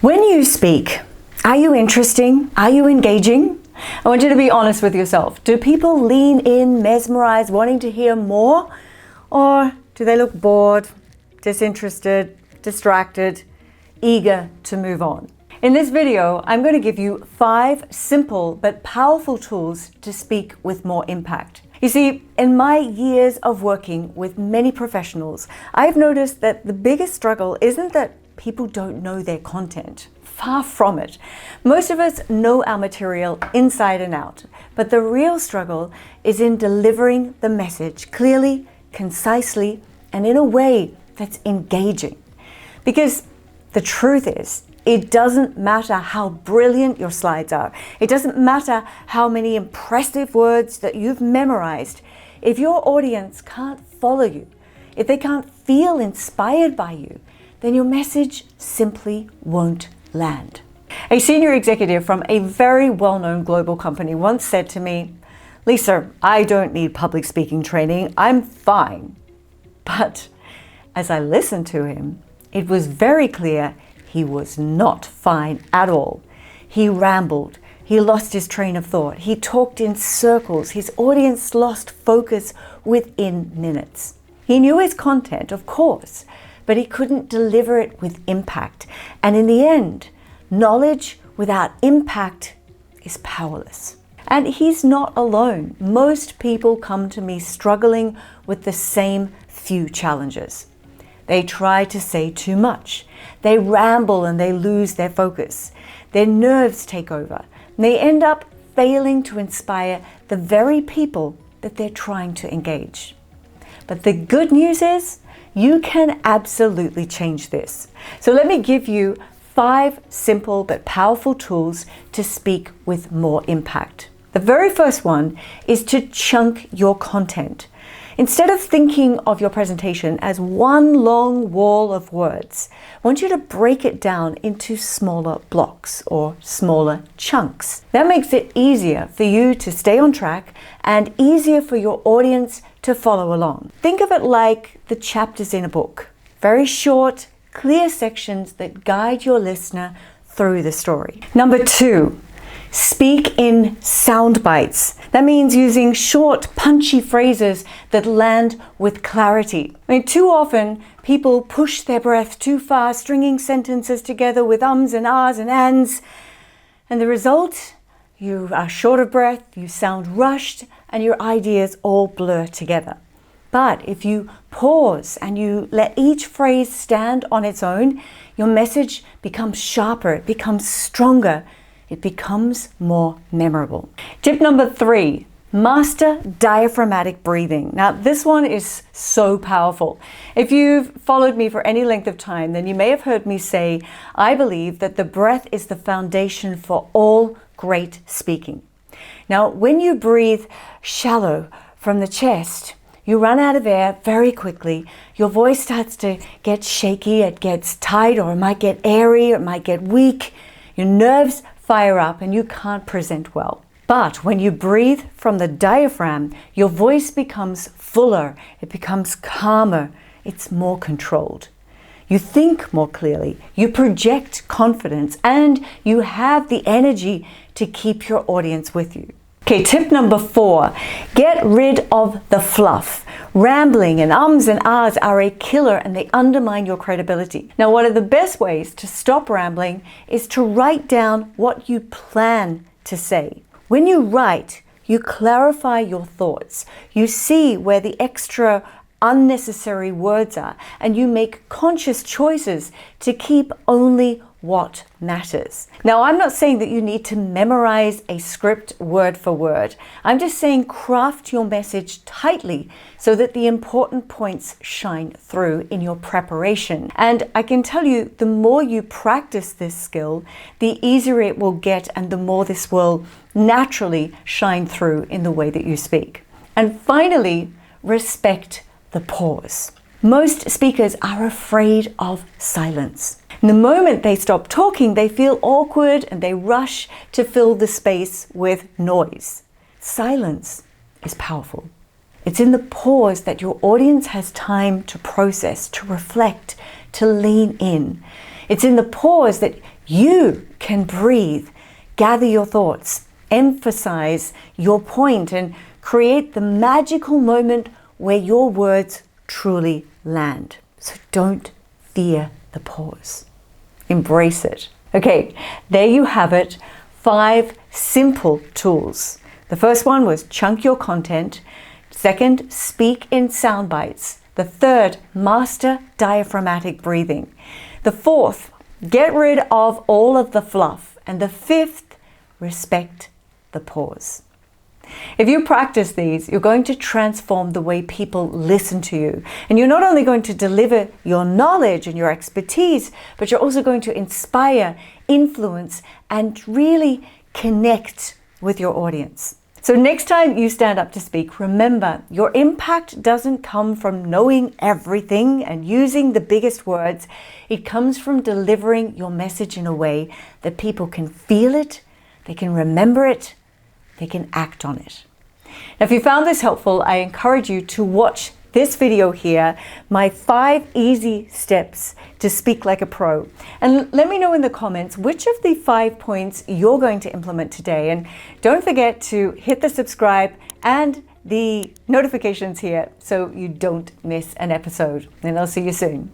When you speak, are you interesting? Are you engaging? I want you to be honest with yourself. Do people lean in, mesmerized, wanting to hear more? Or do they look bored, disinterested, distracted, eager to move on? In this video, I'm going to give you 5 simple but powerful tools to speak with more impact. You see, in my years of working with many professionals, I've noticed that the biggest struggle isn't that people don't know their content. Far from it. Most of us know our material inside and out, but the real struggle is in delivering the message clearly, concisely, and in a way that's engaging. Because the truth is, it doesn't matter how brilliant your slides are. It doesn't matter how many impressive words that you've memorized. If your audience can't follow you, if they can't feel inspired by you, then your message simply won't land. A senior executive from a very well-known global company once said to me, "Lisa, I don't need public speaking training. I'm fine." But as I listened to him, it was very clear he was not fine at all. He rambled. He lost his train of thought. He talked in circles. His audience lost focus within minutes. He knew his content, of course, but he couldn't deliver it with impact. And in the end, knowledge without impact is powerless. And he's not alone. Most people come to me struggling with the same few challenges. They try to say too much. They ramble and they lose their focus. Their nerves take over. And they end up failing to inspire the very people that they're trying to engage. But the good news is, you can absolutely change this. So let me give you 5 simple but powerful tools to speak with more impact. The very first one is to chunk your content. Instead of thinking of your presentation as one long wall of words, I want you to break it down into smaller blocks or smaller chunks. That makes it easier for you to stay on track and easier for your audience to follow along. Think of it like the chapters in a book. Very short, clear sections that guide your listener through the story. Number 2, speak in sound bites. That means using short, punchy phrases that land with clarity. Too often people push their breath too far, stringing sentences together with ums and ahs and ands. And the result, you are short of breath, you sound rushed, and your ideas all blur together. But if you pause and you let each phrase stand on its own, your message becomes sharper, it becomes stronger, it becomes more memorable. Tip number 3, master diaphragmatic breathing. Now, this one is so powerful. If you've followed me for any length of time, then you may have heard me say, I believe that the breath is the foundation for all great speaking. Now, when you breathe shallow from the chest, you run out of air very quickly. Your voice starts to get shaky, it gets tight, or it might get airy, or it might get weak. Your nerves fire up and you can't present well. But when you breathe from the diaphragm, your voice becomes fuller, it becomes calmer, it's more controlled. You think more clearly, you project confidence, and you have the energy to keep your audience with you. Okay, tip number 4, get rid of the fluff. Rambling and ums and ahs are a killer and they undermine your credibility. Now, one of the best ways to stop rambling is to write down what you plan to say. When you write, you clarify your thoughts. You see where the extra unnecessary words are, and you make conscious choices to keep only what matters. Now, I'm not saying that you need to memorize a script word for word. I'm just saying craft your message tightly so that the important points shine through in your preparation. And I can tell you, the more you practice this skill, the easier it will get and the more this will naturally shine through in the way that you speak. And finally, respect the pause. Most speakers are afraid of silence. And the moment they stop talking, they feel awkward and they rush to fill the space with noise. Silence is powerful. It's in the pause that your audience has time to process, to reflect, to lean in. It's in the pause that You can breathe, gather your thoughts, emphasize your point, and create the magical moment where your words truly land. So don't fear the pause. Embrace it. Okay, there you have it. 5 simple tools. The first one was chunk your content. Second, speak in sound bites. The third, master diaphragmatic breathing. The fourth, get rid of all of the fluff. And the fifth, respect the pause. If you practice these, you're going to transform the way people listen to you. And you're not only going to deliver your knowledge and your expertise, but you're also going to inspire, influence, and really connect with your audience. So next time you stand up to speak, remember, your impact doesn't come from knowing everything and using the biggest words. It comes from delivering your message in a way that people can feel it, they can remember it, they can act on it. Now, if you found this helpful, I encourage you to watch this video here, my 5 easy steps to speak like a pro. And let me know in the comments which of the 5 points you're going to implement today. And don't forget to hit the subscribe and the notifications here so you don't miss an episode. And I'll see you soon.